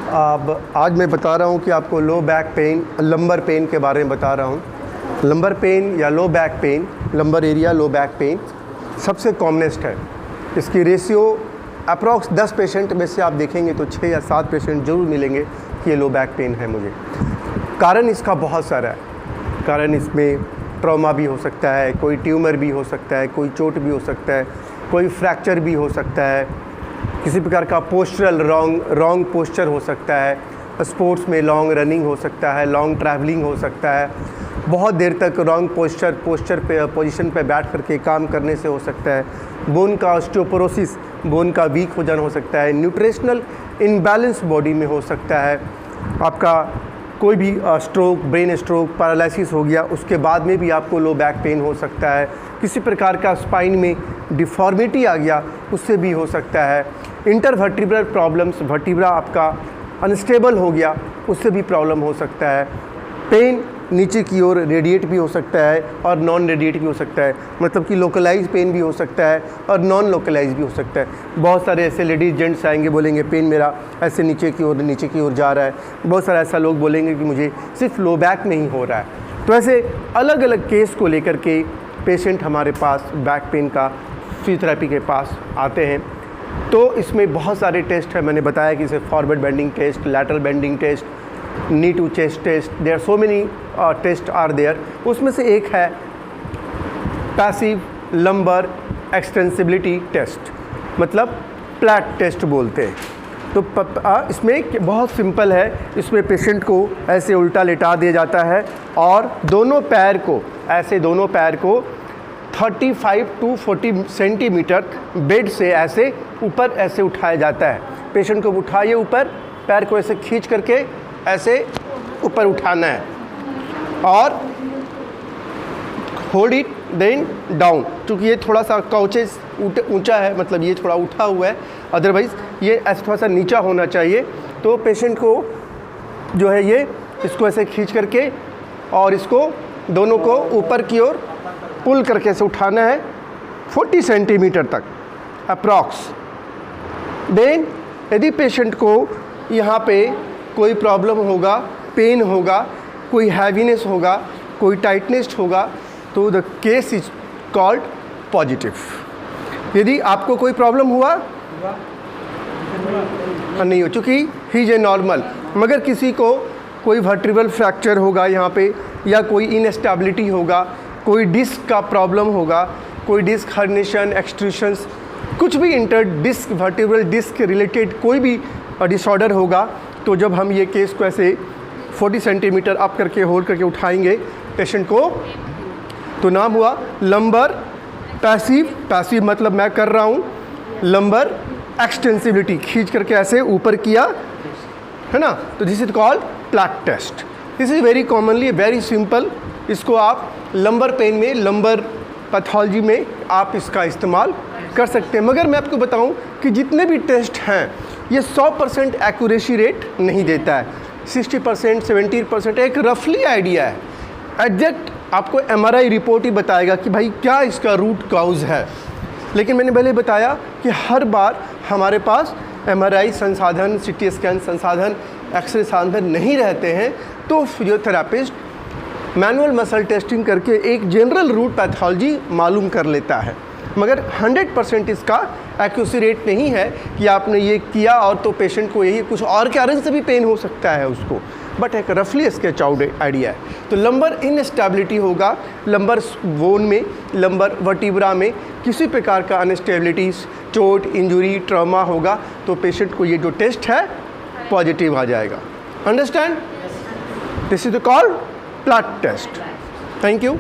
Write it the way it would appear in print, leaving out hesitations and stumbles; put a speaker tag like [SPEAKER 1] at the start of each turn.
[SPEAKER 1] अब आज मैं बता रहा हूँ कि आपको low back pain, lumbar pain के बारे में बता रहा हूँ। लंबर पेन या low back pain, lumbar area low back pain सबसे कॉमनेस्ट है। इसकी रेशियो अप्रॉक्स 10 पेशेंट में से आप देखेंगे तो 6 या 7 पेशेंट जरूर मिलेंगे कि ये लो बैक पेन है मुझे। कारण इसका बहुत सारा है। कारण इसमें ट्रॉमा भी हो सकता है, कोई ट्यूमर भी हो सकता है, कोई चोट भी हो सकता है, कोई फ्रैक्चर भी हो सकता है, किसी प्रकार का पोस्चरल रॉन्ग पोस्चर हो सकता है, स्पोर्ट्स में लॉन्ग रनिंग हो सकता है, लॉन्ग ट्रैवलिंग हो सकता है, बहुत देर तक रॉन्ग पोस्चर पे पोजीशन पे बैठ करके काम करने से हो सकता है, बोन का ऑस्टियोपोरोसिस, बोन का वीक हो जाना हो सकता है, न्यूट्रिशनल इनबैलेंस बॉडी में हो सकता है, आपका कोई भी स्ट्रोक, ब्रेन स्ट्रोक, पैरालिसिस हो गया, उसके बाद में भी आपको लो बैक पेन हो सकता है। किसी प्रकार का स्पाइन में डिफॉर्मिटी आ गया, उससे भी हो सकता है। इंटरवर्टिब्रल प्रॉब्लम्स, वर्टिब्रा आपका अनस्टेबल हो गया, उससे भी प्रॉब्लम हो सकता है। पेन नीचे की ओर रेडिएट भी हो सकता है और नॉन रेडिएट भी हो सकता है, मतलब कि लोकलाइज पेन भी हो सकता है और नॉन लोकलाइज भी हो सकता है। बहुत सारे ऐसे लेडीज जेंट्स आएंगे, बोलेंगे पेन मेरा ऐसे नीचे की ओर जा रहा है। बहुत सारे ऐसा लोग बोलेंगे कि मुझे सिर्फ लो बैक में ही हो रहा है। तो ऐसे अलग अलग केस को लेकर के पेशेंट हमारे पास बैक पेन का फिजियोथेरेपी के पास आते हैं। तो इसमें बहुत सारे टेस्ट हैं। मैंने बताया कि इसे forward bending test, lateral bending test, knee to chest test, there are so many test are there. उसमें से एक है पैसिव लंबर एक्सटेंसिबिलिटी टेस्ट, मतलब प्लैट टेस्ट बोलते हैं। तो इसमें बहुत सिंपल है। इसमें पेशेंट को ऐसे उल्टा लेटा दिया जाता है और दोनों पैर को 35 to 40 सेंटीमीटर बेड से ऐसे ऊपर ऐसे उठाया जाता है। पेशेंट को उठाइए ऊपर, पैर को ऐसे खींच करके ऐसे ऊपर उठाना है और होल्ड इट देन डाउन। क्योंकि ये थोड़ा सा काउचेस ऊंचा है, मतलब ये थोड़ा उठा हुआ है, अदरवाइज़ ये ऐसे थोड़ा सा नीचा होना चाहिए। तो पेशेंट को जो है ये इसको ऐसे खींच करके और इसको दोनों को ऊपर की ओर पुल करके से उठाना है 40 सेंटीमीटर तक अप्रॉक्स। देन यदि पेशेंट को यहाँ पे कोई प्रॉब्लम होगा, पेन होगा, कोई हैवीनेस होगा, कोई टाइटनेस होगा, तो the case is called positive. यदि आपको कोई प्रॉब्लम हुआ नहीं हो, चूँकि ही इज ए नॉर्मल, मगर किसी को कोई वर्टिब्रल फ्रैक्चर होगा यहाँ पे, या कोई इनस्टेबिलिटी होगा, कोई डिस्क का प्रॉब्लम होगा, कोई डिस्क हर्निएशन, एक्सट्रूशंस, कुछ भी inter disc vertebral disc related कोई भी डिसऑर्डर होगा, तो जब हम ये केस को ऐसे 40 सेंटीमीटर अप करके होल्ड करके उठाएंगे पेशेंट को, तो नाम हुआ लंबर पैसिव मतलब मैं कर रहा हूँ, लंबर एक्सटेंसिबिलिटी खींच करके ऐसे ऊपर किया, है ना। तो this is called plat test. This is very commonly very simple. इसको आप लंबर पेन में, लंबर पैथोलॉजी में आप इसका इस्तेमाल कर सकते हैं। मगर मैं आपको बताऊं कि जितने भी टेस्ट हैं ये 100% एक्यूरेसी रेट नहीं देता है। 60%, 70% एक रफली आइडिया है। एग्जैक्ट आपको MRI रिपोर्ट ही बताएगा कि भाई क्या इसका रूट कॉज है। लेकिन मैंने पहले बताया कि हर बार हमारे पास MRI संसाधन, CT स्कैन संसाधन, एक्सरे संसाधन नहीं रहते हैं। तो फिजियोथेरापिस्ट मैनुअल मसल टेस्टिंग करके एक जनरल रूट पैथोलॉजी मालूम कर लेता है, मगर 100% इसका एक्यूरेसी रेट नहीं है कि आपने ये किया और तो पेशेंट को यही कुछ और कारण से भी पेन हो सकता है उसको, बट एक रफली स्केच आउट आइडिया है। तो लंबर इनस्टेबिलिटी होगा, लंबर बोन में, लंबर वर्टिब्रा में किसी प्रकार का अनस्टेबिलिटीज, चोट, इंजुरी, ट्रॉमा होगा, तो पेशेंट को ये जो टेस्ट है पॉजिटिव आ जाएगा। Understand? This is called plat test. Thank you.